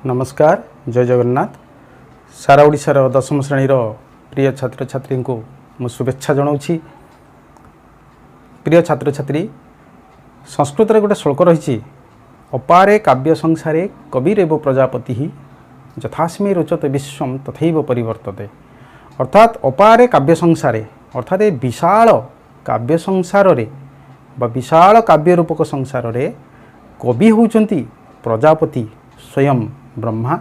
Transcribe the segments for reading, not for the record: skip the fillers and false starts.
नमस्कार जय जगन्नाथ। सारा ओडिशार दशम श्रेणी प्रिय छात्र छात्री को मु शुभेच्छा जनाऊँगी। प्रिय छात्र छात्री, संस्कृत गोटे श्लोक रही, अपारे काव्य संसारे कविरेव प्रजापति यथास्मै रोचते विश्वम तथैव परिवर्तते। अर्थात अपारे काव्य संसारे अर्थात विशाल काव्य संसार रे बा विशाल काव्य रूपक संसार रे कवि होउचंती प्रजापति स्वयं ब्रह्मा।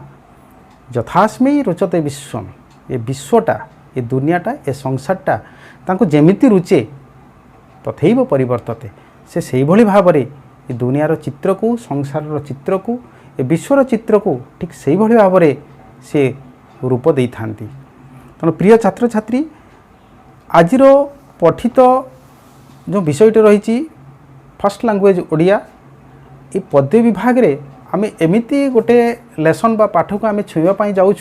यथास्मै रोचते विश्वम, ये विश्वटा ये दुनियाटा ये संसारटा तांको जेमिति रुचे तथैव परिवर्तते, से सेही भली भाबरे ये दुनियार चित्र को संसार चित्र को ये विश्वर चित्र को ठीक सेही भली भाबरे से रूप दे थांती। तेणु प्रिय छात्र छात्री, आजिर पठित जो विषयटी रही फर्स्ट लैंग्वेज ओडिया, ये पद्य विभाग रे आम एमिति गोटे लेसन बा पाठ को आम छुईवाई जाऊँ,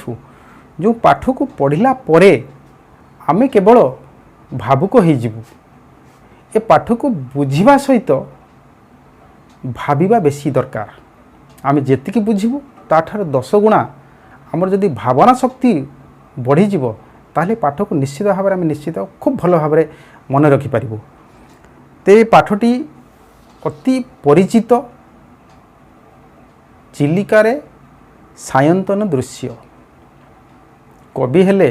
जो पाठ को पढ़ला परे आम केवल भावुक हो जीवु। ए पाठ को बुझिबा सहित भाविबा बेसी दरकार। आम जेतिकी बुझिबु ताठार 10 गुणा आमर जदि भावना शक्ति बढ़ी जीवो ताहले पाठ को निश्चित भाव में निश्चित खूब भल भाव मन रखिपारिबु। ते पाठटी अति परिचित चिलिकारे सायंतन दृश्य। कवि हेले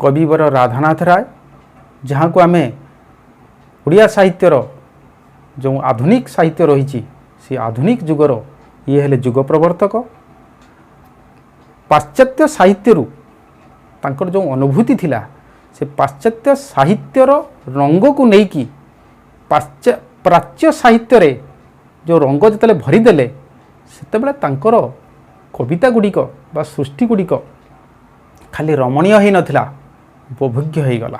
कविवर राधानाथ राय, जहाँ को आमे ओडिया साहित्यर जो आधुनिक साहित्य रही से आधुनिक जुगर ये हेले जुग प्रवर्तक। पाश्चात्य साहित्यरू तांकर जो अनुभूति थिला से पाश्चात्य साहित्यर रंग को लेकिन प्राच्य साहित्य रे जो रंग जिते भरीदेले सेतेबेले तांकर कविता गुड़िक बा सृष्टि गुड़िक खाली रमणीय ही नथिला, उपभोग्य हो गला।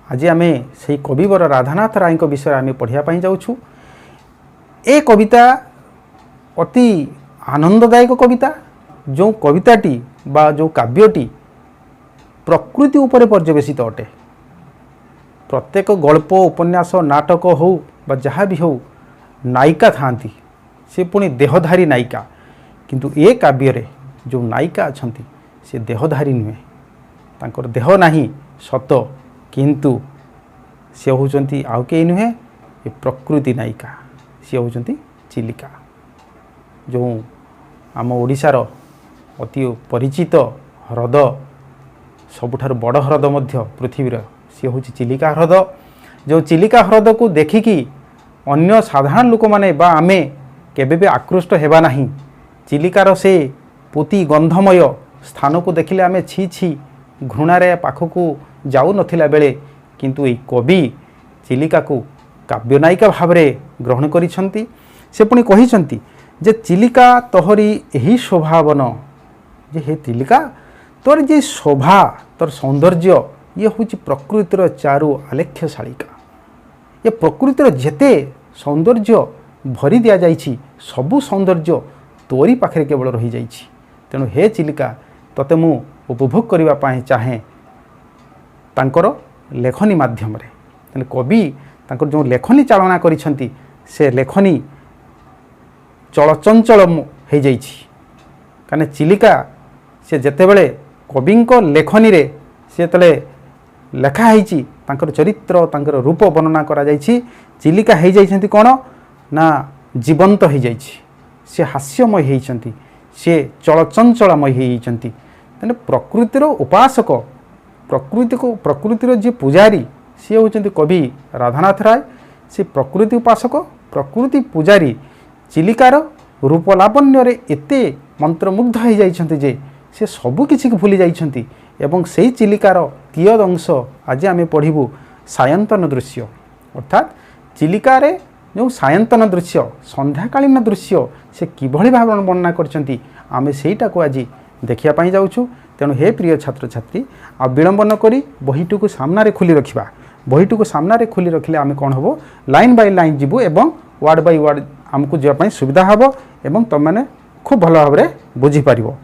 आज आम से कविवर राधानाथ राय विषय आम पढ़ापी जाऊँ। ए कविता अति आनंददायक कविता, जो कविताटी बा जो काव्यटी प्रकृति उपरे पर्यवेसित अटे। प्रत्येक गल्प उपन्यास नाटक हो बा जहाँ भी हो नायिका थांती, से पुणी देहधारी नायिका, किंतु ए काव्य रे जो नायिका अछंती से देहधारी नुहे, तांकर देह नाही सत, किंतु से होचंती आउ के नुहे, ये प्रकृति नायिका, सी होचंती चिलिका। जो आम ओडिशार अति परिचित ह्रद, सबुठार बड़ ह्रद मध्य पृथ्वीर सी हूँ चिलिका ह्रद। जो चिलिका ह्रद को देखिकी अन्य साधारण लोक माने बा आमे केबे भी आकृष्ट हेबा नाही। चिलिकार से पोती गंधमय स्थान को देखिले आमे छी छी घृणारे पाखकू जाऊ नथिला बेले, किंतु ए कवि चिलिका को काव्य नायिका भावरे ग्रहण करिसंती। से पुणी कहिसंती जे चिलिका तोहरी एही शोभावन, जे हे चिलिका तोर जे शोभा तोर सौंदर्य ये हूँ प्रकृतिर चारु आलेख्य शालिका। ये प्रकृतिर जेते सौंदर्य भरी दिया जाइछि सबु सौंदर्य तोरी पाखे केवल रही जाइछि। तेणु हे चिलिका तते मु उपभोग करबा पाए चाहे तांकर लेखनी माध्यम रे। तेणु कवि तांकर जो लेखनी चालना करिसंती से लेखनी चलचंचल हो जाइछि। काने चिलिका से जेतेबेले कविंको लेखनी रे से तले लेखा है तांकर चरित्र तांकर रूप वर्णना करा जाइछि। चिलिका हो जाइछंती कोन ना जीवंत हो जाइछि, से हास्यमय होइछंती, से चलचंचलमय होइछंती। तेने प्रकृतिर उपासक, प्रकृतिर जे पुजारी सी होउछंती कवि राधानाथ राय। से प्रकृति उपासक प्रकृति पुजारी चिलिकार रूप लावण्य रे एते मंत्रमुग्ध हो जाइछंती जे से सबु किछि भूली जाइछंती। एवं सेही चिलिकार कियद अंश आज आम पढ़ू सायंतन दृश्य। अर्थात चिलिकारे जो सायंतन दृश्य संध्याकालीन दृश्य से किभली भाव वर्णना करछंती आमे सेटा को आज देखिया पाई जाउछु। तेणु हे प्रिय छात्र छात्री, आ विलंब न करी बहीटू को सामना रे खोली रखिबा। बहीटू को सामना रे खोली रखिले आमे कोन हबो लाइन बाय लाइन जीवु एवं वर्ड बाय वर्ड आमको जीवा पाई सुविधा हबो एवं तुम माने खूब भल भाव में बुझी पारिबो।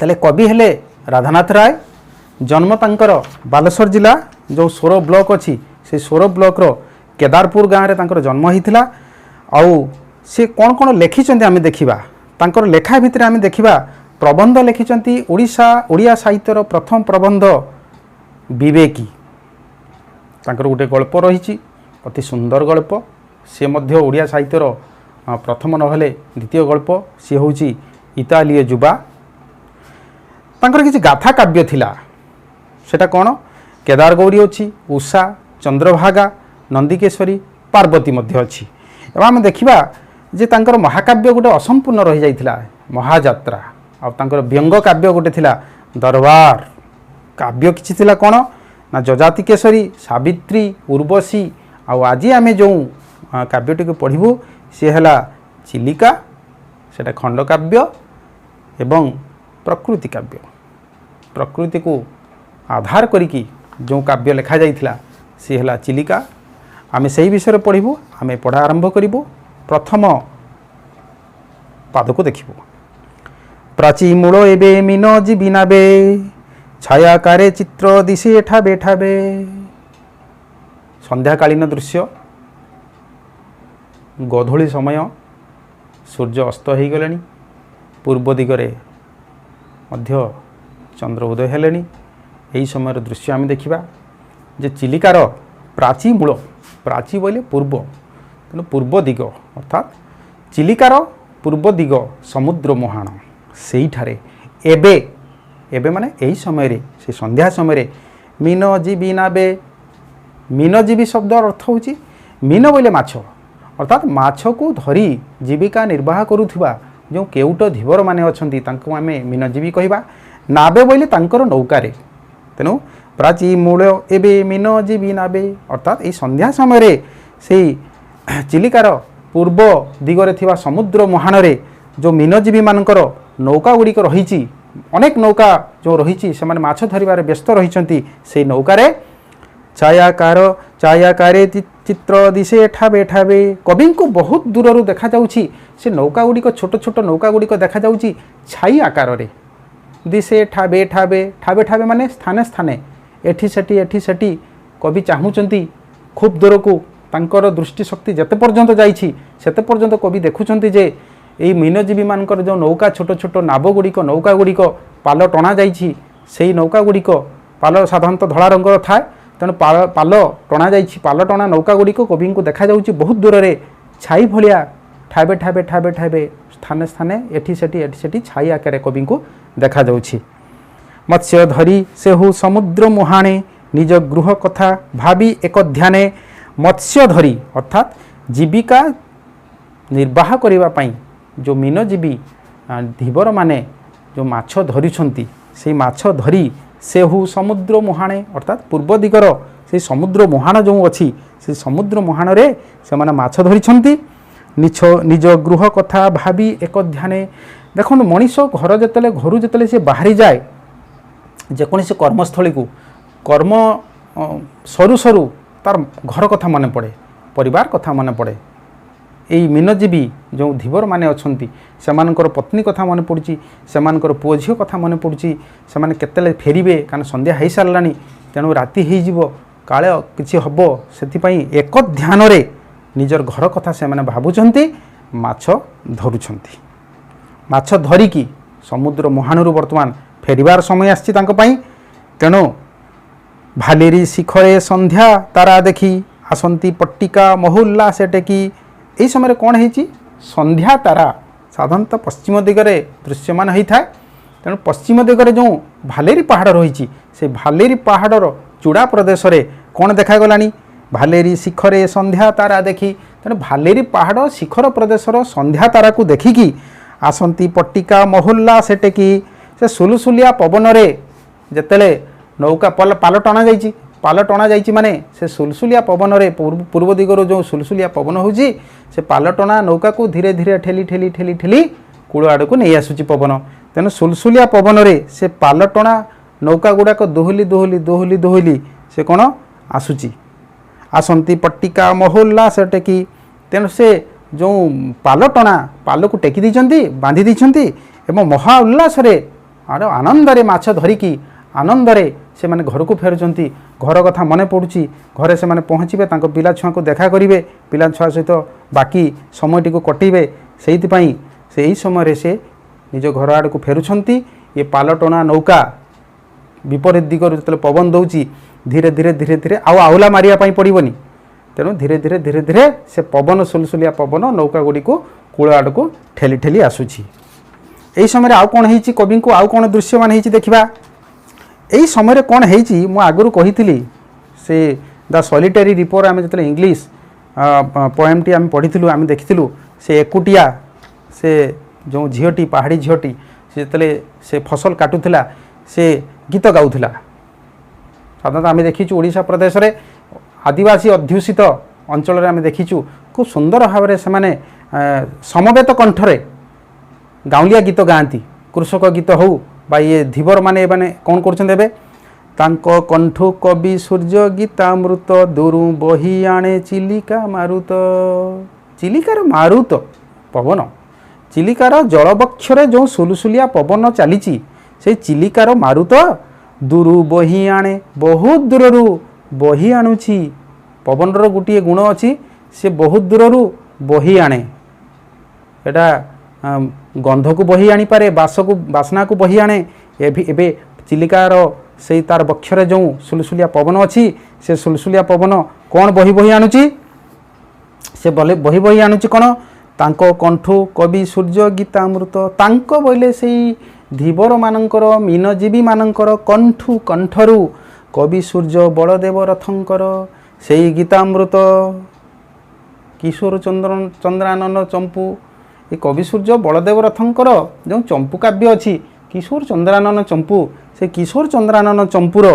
ताले कवि हेले राधानाथ राय। जन्म तांकर बालेश्वर जिला जो सोर ब्लॉक अच्छी से सोर ब्लॉक रो केदारपुर गाँव में तांकर जन्म होता। आउ से कौन कौन लिखिं आम देखा तांकर लेखा भितर आम देखा प्रबंध लिखिंट ओडिया साहित्यर प्रथम प्रबंध विवेकी तांकर गोटे गल्प रही अति सुंदर गल्प सी मध्य ओडिया साहित्यर प्रथम नहेले द्वितीय गल्प सी हूँ इतालीय युवा तांकर किसी गाथा काव्य थिला सेटा कौन केदार गौरी अच्छी उषा चंद्रभागा नंदिकेश्वरी पार्वती मध्य अच्छी एवं आम देखा जे तांकर महाकाव्य गोटे असंपूर्ण रही जाइथिला महायात्रा आ तांकर व्यंग काव्य गोटे थिला दरबार काव्य किछि थिला कौन ना जजाति केशरी सावित्री उर्वशी आज आम जो काव्यटी को पढ़ू सी है चिलिका सेटा खंडकाव्य एवं प्रकृति काव्य प्रकृति को आधार करिकी जो काव्य लिखा जाइथिला सी है चिलिका आम से विषय पढ़ू आम पढ़ा आरंभ करूँ प्रथम पाद को देखिबू प्राची मूल एबे मीन जीवी नाबे छायाकारे चित्र दिशे ठाबे ठाबे संध्याकालीन दृश्य गोधूली समय सूर्य अस्त हो गले पूर्व दिगरे मध्य चंद्र उदय हेले यही समय दृश्य आम देखा जे चिलिकार प्राची मूल प्राची बोले पूर्व तेणु पूर्व दिग अर्थात चिलिकार पूर्व दिग समुद्र मुहाण से एबे एबे माने यही समय से संध्या समय मीन जीवी नाबे मीन जीवी शब्द अर्थ हूँ मीन बोले माछ अर्थात माछ को धरी जीविका निर्वाह करुवा जो केउट धीवर माने अछंती तांको आमे मीनजीवी कहवा नाबे बोले तांकर नौकारे तेणु प्राची मूल एबे मीनजीवी नाबे अर्थात ये संध्या समय से चिलिकार पूर्व दिगरे थिबा समुद्र मुहाण जो मीनजीवी मानकर नौका गुड़िक रही अनेक नौका जो रही से माछ धरबार व्यस्त रही से नौकारे छायाकारे चित्र दिशे ठाबे ठाबे कवि को बहुत दूर देखा जाउछि से नौका गुड़िक छोट छोट नौका गुड़िक देखा जाउछि छाई आकार रे दिशे ठाबे ठाबे ठाबे ठाबे माने स्थाने स्थाने एठी सेठी कवि चाहूँचंती खूब दूर को तांकर दृष्टिशक्ति जेते पर्यंत जाइछि सेते पर्यंत कवि देखुचंती जे एई मीनजीवी मानकर जो नौका छोट छोट नाव गुड़िक नौका गुड़िक पाल टणा जाइछि सेई नौका गुड़िक पाल साधारणतः धला रंगर थाए तेणु पाल टणा जाइछि पाल टणा नौका गुड़िक कवि को देखा जाउछि बहुत दूर रे छाई भलिया ठाबे ठाबे ठाबे ठाबे स्थाने स्थाने एठी सेठी छाई आकारे कवि को देखा जाउछि मत्स्य धरी सेहु समुद्र मुहाणे निज गृह कथा भावी एक ध्याने मत्स्य धरी अर्थात जीविका निर्वाह करने पाई जो मीनजीवी धीवर माने जो माछ धरुछंती से माछ धरी सेहु समुद्र मुहाणे अर्थात पूर्व दिगर से समुद्र मुहाण जो अच्छी से समुद्र मुहाण रे से माने माछ धरिछंती निज गृह कथा भावी एक ध्याने देखो मनीष घर जिते घर जिते से बाहरी जाए जेकोसी कर्मस्थली को कर्म सरू सरू तार घर कथा मन पड़े परिवार कथा मन पड़े यही मीनजीवी जो धीवर माने अछंती सेमानकर पत्नी कथा मन पड़ुची सेमानकर पुओ झील कथा मन पड़ुची सेमाने केतेले फेरिबे कारण संध्या हो सारानी तेणु राति हो काले किछि हबो सेथिपई एक ध्यान रे निजर घर कथा से माने भाबुचंती माछ धरुछंती माछ धरिकी समुद्र मुहाणरू वर्तमान फेरिबार समय आछि तांको पई तेणु भालेरी शिखरे संध्या तारा देखी आसंती पट्टिका महुल्ला से टेकी यही समय कौन है संध्या तारा साधारणतः पश्चिम दिगरे दृश्यमान होता है तेणु पश्चिम दिगरे जो भालेरी पहाड़ रही से भालेरी पहाड़र चूड़ा प्रदेश रे कौन देखागला भालेरी शिखरे संध्या तारा देखी तेणु भालेरी पहाड़ शिखर प्रदेशर संध्या तारा को देखिकी आसंती पट्टिका महुल्ला से टेकी से सुलुसुलिया पवन रे जेतेले नौका पाल टणा जाइछि पाल टणा जाइछि माने से सुलसुलिया पवन रे पूर्व दिगरो जो सुलसुलिया पवन होउछि से पाल टणा नौका को धीरे धीरे ठेली ठेली ठेली ठेली कूल आड़ को नहीं आसुछि पवन तेणु सुलसुलिया पवन रे से पाल टणा नौका गुड़ाक दोहली दोहली दोहली दोहली से कौन आसुछि आसंती पट्टिका महुल्ला से टेकी तेणु से जो पाल टणा पाल को टेकी दैछंती बांधी दैछंती एवं महा उल्लास रे आनंद रे माछ धरिकी आनंद रे से माने घर को फेरुचंती घर कथा मने पड़ुची घरे से माने पहुँचे तांको पिला छुआ को देखा करेंगे पिला छुआ सहित बाकी समयटी को कटेबे से से समय से निज घर आड़ को फेरुछंती ये पालटोना नौका विपरीत दिगरु जो पवन दौची धीरे धीरे धीरे धीरे आउला मारिया पड़ोनी तेणु धीरे धीरे धीरे धीरे से पवन सुलसुलिया पवन नौका गुड़ी को कूल आड़ को ठेली ठेली आसूची। यही समय आउ कौन है कवि को आउ कौन दृश्यमान है देखा यही समय कौन है आगु कही से द सॉलिटरी रिपोर्ट आम जो इंग्लीश पोएमटी आम पढ़ी आम देखी से एकुटिया से जो झीटी पहाड़ी झीटी से फसल काटुला से गीत गाउला साधारणतः आम देखीचु ओडिशा प्रदेश रे आदिवासी अध्युषित अंचल आम देखीचु खूब सुंदर भाव में से समवेत कंठरे गाँवलिया गीत गाँति कृषक गीत हो बा ये धीवर माने कौन कर तांको कंठु कवि सूर्य गीतामृत दूरु बही आणे चिलिका मारुत चिलिकार मारुत पवन चिलिकार जलबक्षरे जो सुलुसुलिया पवन चली से चिलिकार मारुत दूरु बही आणे बहुत दूररू बही आणुची पवनर गोटे गुण अच्छी से बहुत दूररू बही आणे एटा गंध को बही आनी पारे बासना को बही आणे एबे चिलिकार से तार बक्षरे जो सुलसुलिया पवन अच्छी से सुलसुलिया पवन कौन बही बही आणुची से बही बही आणुची कौन तांको कंठु कवि सूर्य गीतामृत तांको बोले से धीवर मानकर मीनजीवी मानकर कंठु कंठरू कवि सूर्य बलदेव रथंकर से गीतामृत किशोर चंद्रानन चंपू ये कवि सूर्य बलदेव रथंकर जो चंपू काव्य अच्छी किशोर चंद्रानन चंपू से किशोर चंद्रानन चंपूर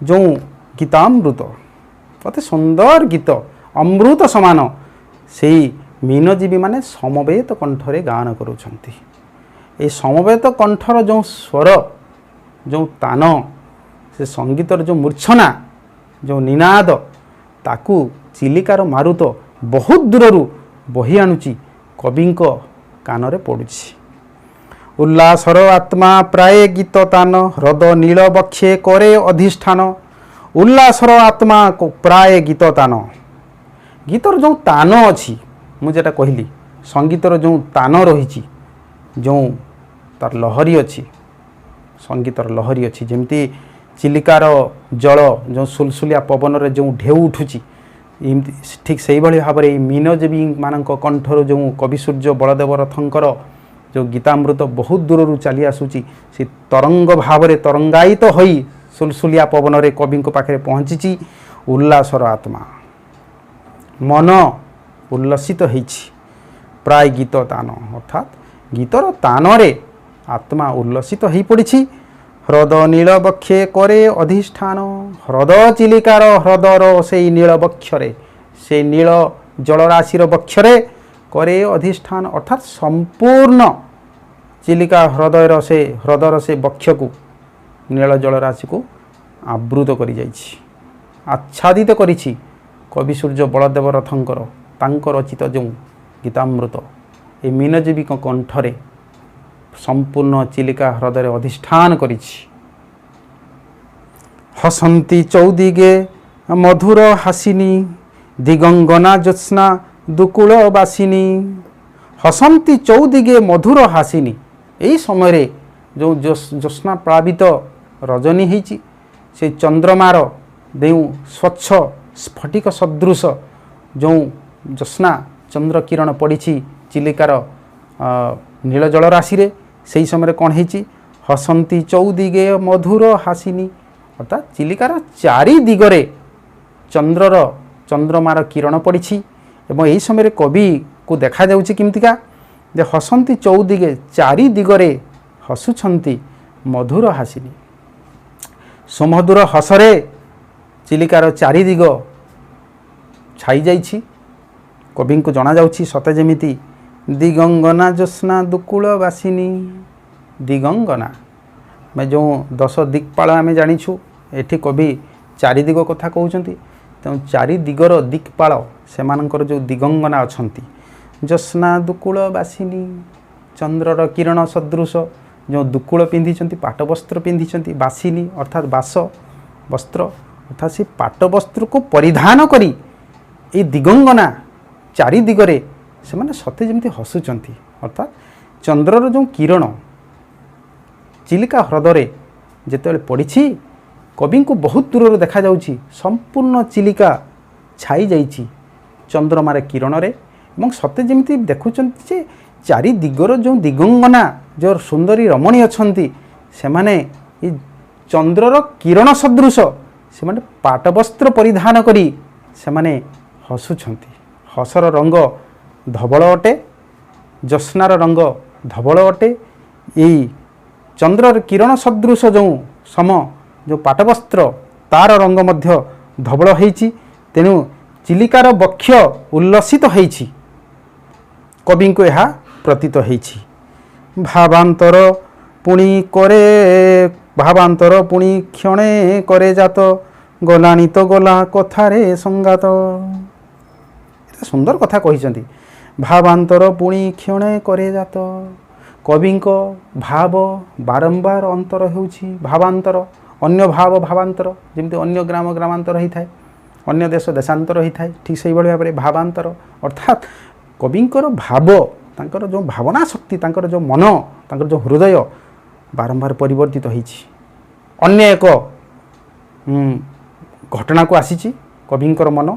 जो गीतामृत अति सुंदर गीत अमृत समान से मीनजीवी माने समवेत कंठरे गान करुछंती ए समवेत कंठर जो स्वर जो तान से संगीतर जो मूर्छना जो निनाद ताकू चिलिकार मारुत बहुत दूररू बही आणुची कविंक कानरे पड़ुछि उल्लासर आत्मा प्राय गीत तान ह्रद नील बक्षे करे अधिष्ठान उल्लासर आत्मा को प्राय गीत तान गीतर जो तान अच्छी मुझे कहली संगीतर जो तान रही जो तार लहरी अच्छी संगीतर लहरी अच्छी जमती चिलिकार जल जो सुलसुलिया पवन रे जो ढेउ उठुची ठीक से भाव में मीनजीवी मान कंठर जो कवि सूर्य बलदेव रथंकर जो गीतामृत बहुत दूर चली आसूची से तरंग भाव में तरंगायित हो सुलसुलिया पवन रे कवि पाखे पहुँची उल्लासर आत्मा मन उल्लसित होइछि प्राय गीत तान अर्थात गीतर तान रे आत्मा उल्लसित हो पड़ी ह्रद नील बक्षे करे अधिष्ठान ह्रद चिलिकार ह्रदर से नील बक्षरे से नील जलराशि बक्षरे करे अधिष्ठान अर्थात संपूर्ण चिलिका ह्रदर से बक्ष को नील जलराशि को आवृत करि जाइछि आच्छादित करिछि कवि सूर्य बलदेव रथंकर तांकर रचित जो गीतामृत ए मीनजीवी कंठरे संपूर्ण चिलिका ह्रदय अधिष्ठान करिछि हसंती चौदिगे मधुर हासिनी दिगंगना ज्योत्स्ना दुकूल बासिनी हसंती चौदिगे मधुर हासिनी यही समय जो ज्योत्स्ना प्लावित रजनी होइछि से चंद्रमार देउ स्वच्छ स्फटिक सदृश जो ज्योत्स्ना चंद्र किरण पड़ी चिलिकार नील जलराशि रे से समय कौन है हसंती चौदिगे मधुर हासिनी अर्थात चिलिकार चारि दिगरे चंद्रमार किरण पड़ी एवं यही समय कवि को देखा जाउछि किमतिका जे हसंती चौदिगे चारि दिगरे हसुछंती मधुर हासिनी सुमधुर हसरे चिलिकार चारि दिग छाई जाइछि कवि को जना जाउछि सते जेमिति दिगंगना ज्योत्स्ना दुकूल बासिनी दिगंगना मैं जो 10 दिक्पाल आम जानीछु एठी कवि चारि दिग कथा कहउछंती तेणु चारि दिगर दिक्पाल सेमानकर जो दिगंगना अछंती ज्योत्स्ना दुकूल बासिनी चंद्रर किरण सदृश जो दुकूल पिंधिछंती पाट वस्त्र पिंधिछंती बासिनी अर्थात बास वस्त्र अर्थात से पाट वस्त्र को परिधान करी ए दिगंगना चारि दिगरे से माने सते जमती हसुचंती अर्थात चंद्रर जो किरण चिलिका ह्रदरे जेतेबेले पड़ी कवि को बहुत दूर देखा जाउछि संपूर्ण चिलिका छाई जाइछि चंद्रमार किरण रे एवं सते जमिति देखुचंती जे चारि दिगर जो दिगंगना जो सुंदरी रमणी अछंती से माने ई चंद्रर किरण सदृश से माने पाटवस्त्र परिधान करी से माने हसुछंती हसर रंग धवल अटे ज्योत्स्नार रंग धवल अटे यही चंद्रर किरण सदृश जो सम जो पाटवस्त्र तार रंग मध्य धवल होइछि तेणु चिलिकार बक्ष उल्लसित होइछि कवि को यह प्रतीत होइछि भावांतर पुणी करे भावांतर पुणी क्षणे करे जात गलानी तो गला कथारे संगात सुंदर कथा कहिसंती भावांतर पुणी क्षणे करे जात कवि भाव बारंबार अंतर होउछि भावांतर अन्य भाव भावांतर जमती अन्य ग्राम ग्रामांतर होता है अन्य देश देशांतर होता है ठीक से भाव में भावांतर अर्थात कविंकर भाव तांकर जो भावना शक्ति तांकर जो मन तांकर जो हृदय बारंबार परिवर्तित होइछि अन्य एक घटना को आसीछि कविंकर मन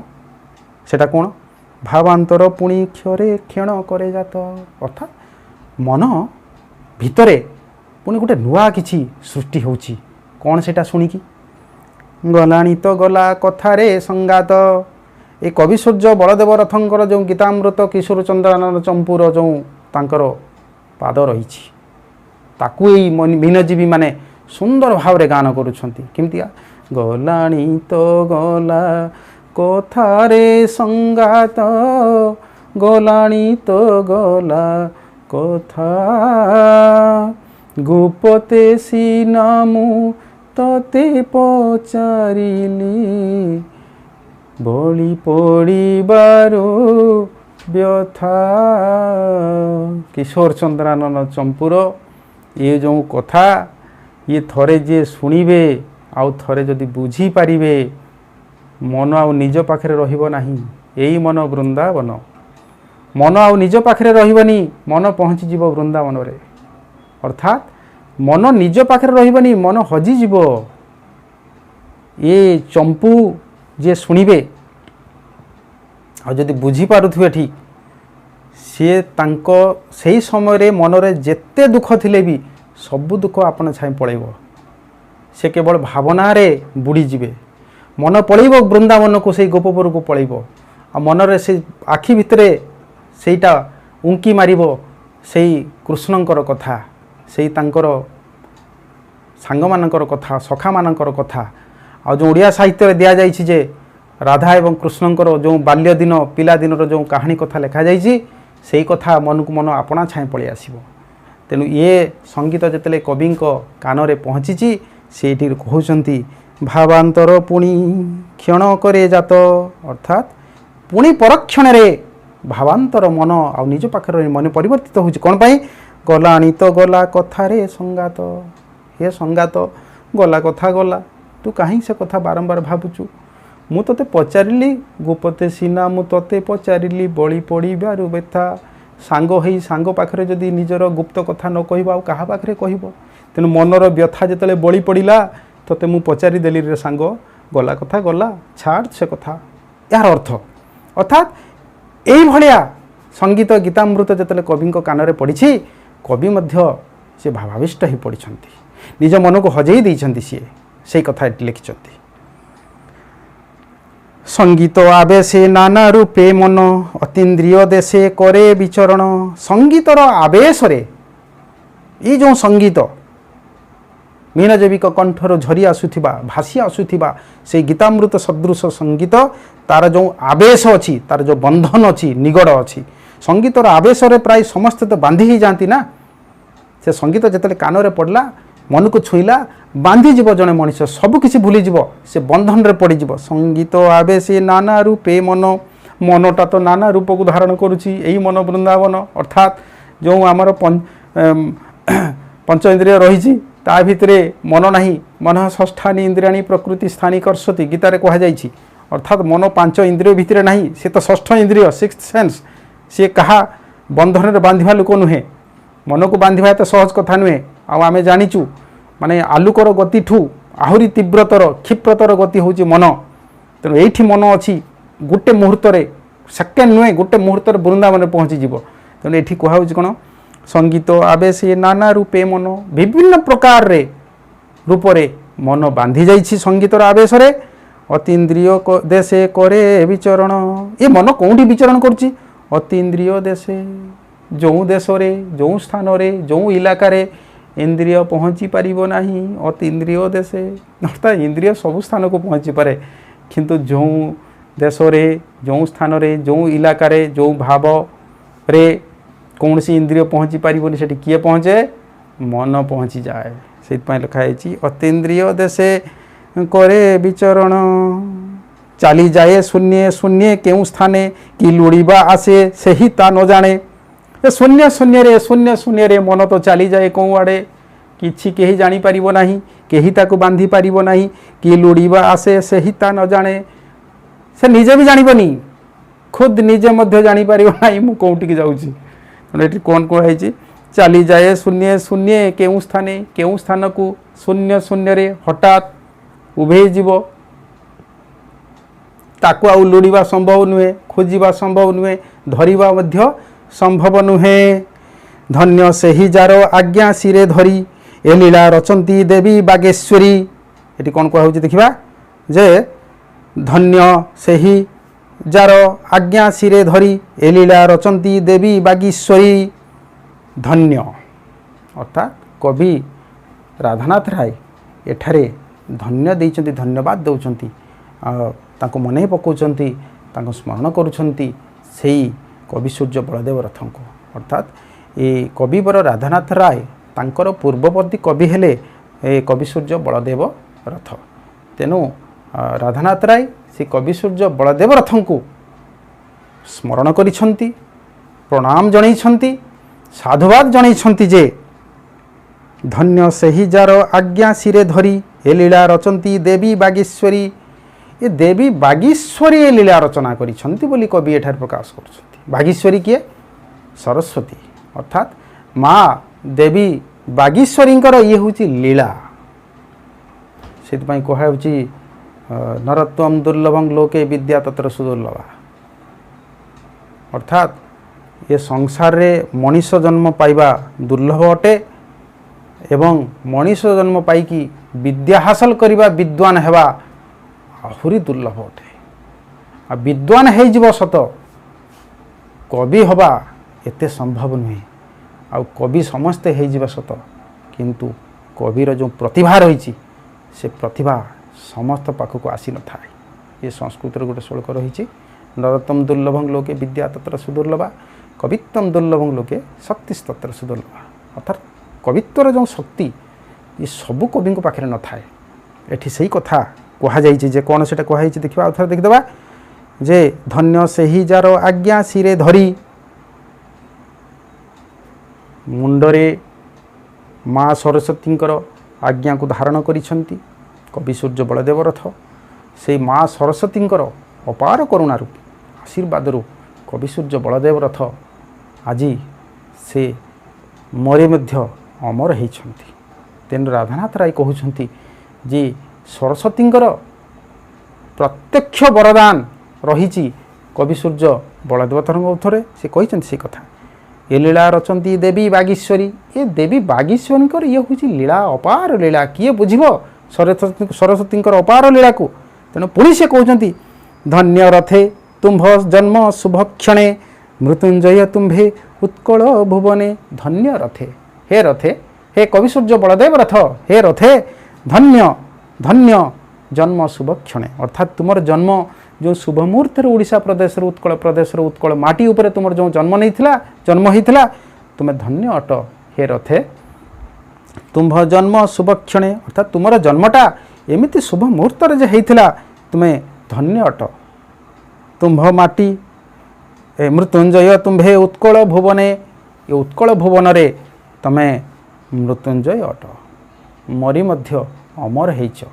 सेटा कोन भावांतर पुणी क्षरे क्षण करे जात अर्थात मन भितरे पुणी गोटे नुआ किछि सृष्टि होउछि कौन सेटा शुणिकी गलानी तो गला कथारे संगात ए कवि सूर्य बलदेव रथंकर जो गीतामृत किशोर चंद्रानन चंपूर जो तांकर पाद रही ताकू एई मीनजीवी माने सुंदर भाव रे गान करुछंती केमतिया गलानी तो गला कथारे संगात गलानी तो गला कथा गुपते सीनामु तते पचारिली बलि पड़िबारो व्यथा किशोर चंद्रानन चंपूर ये जो कथा ये थरे जे शुणिबे आउ थरे जदि बुझी पारिबे मन आउ निज पाखरे रहिबो नाही एई मन वृंदावन मन आउ निज पाखरे रहिबनी मन पहुँची जीव वृंदावन रे अर्थात मन निज पाखरे रहिबनी मन हजी जीव ये चंपू जे शुणिबे आ जदि बुझी पारुथुए ठीक सी तांको सही समय रे मन रे जेते दुख थिले भी सबु दुख आपन छाई पळेबो से केवल भावना रे बुड़ी जिवे मन पळेबो वृंदावन को से गोपपुर को पळेबो आ मन रे से आखि भितरे सेटा उंकी मारिबो सेई कृष्णंकर कथा सेई तांकर सांगमानंकर कथा सखा मानंकर कथा आ जो ओडिया साहित्य दिया जाइछि जे राधा एवं कृष्णंकर जो बाल्य दिन पिला दिन जो कहानी कथा लिखा जाइछि सेई कथा मन को मन आपणा छाई पळि आसीबो तेणु ये संगीत जेतेले कवि कान रे पहुँची सेठी कहउचंती भावांतर पुणी क्षण करे जात अर्थात पुणी परक्षण रे भावांतर मन आ निज पाखरे मन परिवर्तित होउछि कोन पई गलानी तो गला कथारे संगात हे संगात गला कथा गला तू कहीं से कथा बारंबार भावुचु मु तते पचारिली गोपते सीना मु तते पचारिली बलि पड़िबारु व्यथा सांग हेई सांग पाखरे जदि निजर गुप्त कथा न कहबो आ कहा पाखरे कहबो तेनु मनर व्यथा जेतले बलि पड़िला तते मु पचारि देली रे सांग गला कथा गला छाड़ से कथा यार अर्थ अर्थात एई भलिया संगीत गीतामृत जेतले कवि कान रे पड़ी कवि मध्य से भावाविष्ट ही पड़ी निज मन को हजई देइछंती से कथा लिखिछंती संगीत आवेशे नाना रूपे मन अतीन्द्रिय देशे करे विचरण संगीतर आवेश रे ये जो संगीत मीनजीवी कंठर झरी आसुथिबा भासी आसुथिबा से गीतामृत सदृश संगीत तार जो आवेश अच्छी तार जो बंधन अच्छी निगड़ अच्छी संगीतर आवेश रे प्राय समस्त तो बांधी ही जाती ना से संगीत जिते कान रे पड़ला मन को छुईला बांधी जीव जड़े मनीष सबकिछि भूली जीव से बंधन रे पड़ी जीव संगीत आवेश नाना रूपे मन मनटा तो नाना रूप को धारण करुछि एई मन वृंदावन अर्थात जो आमर पंच इंद्रिय रही ता भितरे मन नहीं मन षष्ठानी इंद्रियाणी प्रकृति स्थानी कर्षति गीतारे कहा जाइछि अर्थात मन पांच इंद्रिय भितरे नहीं से तो षष्ठ इंद्रिय सिक्स्थ सेंस सी कहा बंधन रे बांधिबा लोक नुहे मन को बांधिबा एत सहज कथा नुहे आमे जानिचु माने आलुकर गति ठू आहुरी तीव्रतर क्षिप्रतर गति होची मन तेणु एठी मन अच्छी गोटे मुहूर्त सेकेंड नुहे गोटे मुहूर्त वृंदावन पहुँची जीव तेणु ये कहुँ कौन संगीत आवेश नाना रूपे मन विभिन्न प्रकार रे रूप रे मन बांधि जाइछि संगीतर आवेश रे अतीन्द्रिय देशे करे विचरण ये मन कौटी विचरण करुच्ची अतीन्द्रिय देशे जो देश रे जो स्थान रे जो इलाका रे इंद्रिय पहुँची पारिबो नाही अतीन्द्रिय देशे अर्थात इंद्रिय सबु स्थान को पहुँची पारे किंतु जो देश रे जो स्थान रे जो इलाका रे जो भाव रे कौन सी इंद्रिय पहुँची पारिबोनी सेठी किए पहुँचे मन पहुँची जाए से लिखाई अतीन्द्रिय देशे करे विचरण चली जाए शून्य शून्य केउ स्थाने कि लुड़ीबा आसे सही ता न जाने शून्य शून्य रे मन तो चली जाए कौ आड़े किछि केही जानी पारिबो नाही केही ताकू बांधी पारिबो नाही कि लुड़ीबा आसे सही ता न जाने से निजे भी जानिबनी खुद निजे मध्य जानी पारिबो नाही मु कोउटी जाउची एठी कोन को है चली जाए शून्य शून्य केउ स्थान को शून्य शून्य रे हठात उभे जीव ताकू आउ लुड़ीबा संभव नुहे खोजिबा संभव नुहे धरिबा मध्य संभव नुहे धन्य सेही जार आज्ञा सिरे धरी ए लीला रचंती देवी बागेश्वरी एटी कौन कहूँ देखा जे धन्य सेही जार आज्ञा सिरे धरी ए लीला रचंती देवी बागेश्वरी धन्य अर्थात कवि राधानाथ राय एठारे धन्य देइचंती धन्यवाद दौचंती ताको मने पकाउचंती ताको स्मरण करुचंती सेही कवि सूर्य बलदेव रथ को अर्थात ये कविवर राधानाथ राय तांकर पूर्ववर्ती कवि हेले ए कवि सूर्य बलदेव रथ तेणु राधानाथ राय से कवि सूर्य बलदेव रथ को स्मरण करिछंती प्रणाम जणैछंती साधुवाद जणैछंती जे धन्य सेही जार आज्ञा सिरे धरी ए लीला रचंती देवी बागेश्वरी ये देवी बागेश्वरी ए लीला रचना करिछंती बोली कवि एठार प्रकाश करुछंती बागेश्वरी किए सरस्वती अर्थात माँ देवी बागेश्वरी ये हूँ लीला से कहुची नरत्वम दुर्लभं लोके विद्या तत्र सुदुर्लभा अर्थात ये संसार रे मनीष जन्म पाइबा दुर्लभ अटे एवं मनीष जन्म पाइकी विद्या हासिल करवा विद्वान हेबा आहुरी दुर्लभ अटे आ विद्वान हो जीव सत कवि हवा एते संभव नुहे आ कवि समस्ते हो जीवा सत किंतु कविर जो प्रतिभा रही से प्रतिभा समस्त पाखक आसी न था ये संस्कृत गोटे श्लोक रही नरतम दुर्लभं लोके विद्या तत्र सुदुर्लभा कवित्वम दुर्लभं लोके शक्तिस्तत्र सुदुर्लभा अर्थात कवित्वर जो शक्ति ये सबु कवि पाखे न थाए एठी सही कथा कहुई जे कौन से कहुई देखा आउ थे देखीदे जे धन्य सेही जार आज्ञा सिरे धरी मुंडरे माँ सरस्वती आज्ञा को धारण करिछंती कवि सूर्य बलदेव रथ से माँ सरस्वती अपार करुणार आशीर्वाद कवि सूर्य बलदेव रथ आज से मरे मध्य अमर होती तेणु राधानाथ राय कहते जे सरस्वती प्रत्यक्ष वरदान रही कवि सूर्य बलदेव रथर से कहते से कथा ये लीला रचंती देवी बागेश्वरी ये देवी बागेश्वरी ये हूँ लीला अपार लीला किए बुझब सरस्वती अपार लीला को तेणु पुणी से कहते धन्य रथे तुम्भ जन्म शुभक्षणे मृत्युंजय तुम्भे उत्कल भुवने धन्य रथे हे कवि सूर्य बलदेव रथ हे रथे धन्य धन्य जन्म शुभक्षणे अर्थात तुमर जन्म जो शुभ मुहूर्त ओडिशा प्रदेश उत्कल माटी उपरे तुमर जो जन्म होता तुम्हें धन्य अट हे रथे तुम्भ जन्म शुभक्षणे अर्थात तुमर जन्मटा एमती शुभ मुहूर्त होता तुम्हें धन्य अट तुम्भ माटी मृत्युंजय तुम्भे उत्कल भुवने ये उत्कल भुवन रे तमें मृत्युंजय अट मरी मध्य अमर होइछ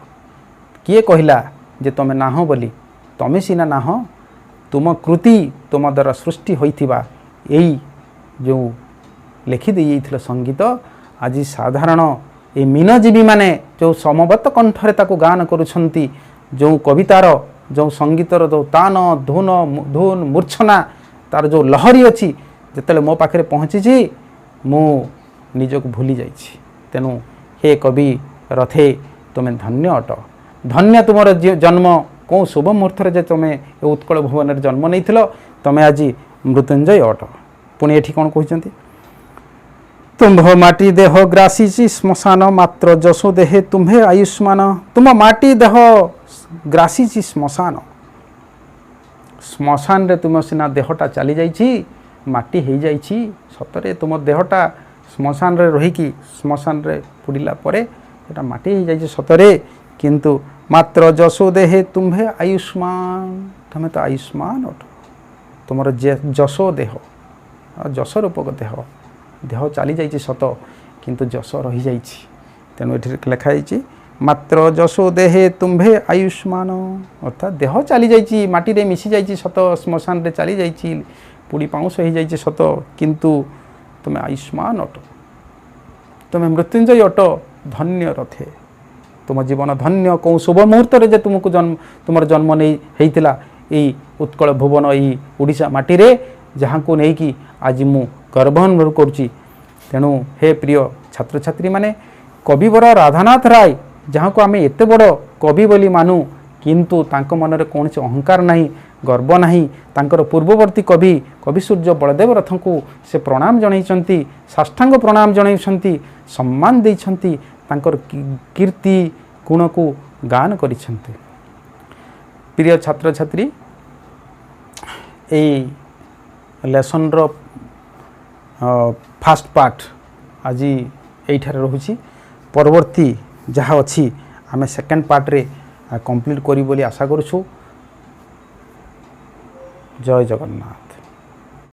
किए कहला जे तमें नाह बोली तमें सीना नाह तुम कृति तुम द्वारा सृष्टि होइथिबा एई जो लिखिदे संगीत आज साधारण ये मीनजीवी माने जो समबत कंठरे ताको गान करुछंती जो कवितार जो संगीतर जो तान धुन धुन मूर्छना तार जो लहरी अच्छी जिते मो पाखे पहुँची मु निजक भूली जाइछि। तेणु हे कवि रथे तुम्हें धन्य अट धन्य तुमर जन्म कौ शुभ मुहूर्त जे तुम्हें उत्कल भुवन जन्म नहीं तुम्हें आज मृत्युंजय अट। पुणी एठी कौन कहते तुम्भ माटी देह ग्रासी श्मशान मात्र जसो देहे तुम्हें आयुष्मान तुम माटी देह ग्रासी श्मशान श्मशान रे तुम सीना देहटा चली जाइछि माटी हो जाइछि सतरे तुम देहटा श्मशान रे रहीकि श्मशान रे पुड़िला परे एटा माटी हो जाइछि सतरे किंतु मात्र जसो देहे तुम्हें आयुष्मान तुम्हें तो आयुष्मान अट तुमर जसो देह जस रूपक देह देह चली जाइछि सत किंतु जस रही जाइछि। तेणु ये लिखाई मात्र जसो देहे तुम्भे आयुष्मान अर्थात देह चली जाइछि माटी रे मिसी जाइछि सत श्मशान रे चली जाइछि पुड़ी पाउंस हो जाइछि सत किंतु तुम्हें आयुष्मान अट तुम्हें मृत्युंजय अट धन्य रथे तुम जीवन धन्य कौ शुभ मुहूर्त जे तुमको जन्म तुम जन्म नहीं होता यही उत्कल भुवन यही ओडिशा माटी रे जहाँ को लेकिन आज मु गर्व अनुभव करुँची। तेणु हे प्रिय छात्र छात्री माने कविवर राधानाथ राय जहाँ को आम एत बड़ कवि बोली मानु किंतु तांको मन में कौन अहंकार नहीं गर्व नहीं तांकर पूर्ववर्ती कवि कवि सूर्य बलदेव रथ को से प्रणाम जनइछंती साष्टांग प्रणाम जनइछंती सम्मान देइछंती तांकर कीर्ति गुण को गान करिछंती। प्रिय छात्र छात्री ए लेसन रो फास्ट पार्ट आज यहीठार रोची परवर्ती जहाँ अच्छी आम सेकेंड पार्ट रे कंप्लीट करी बोली आशा करुछु। जय जगन्नाथ।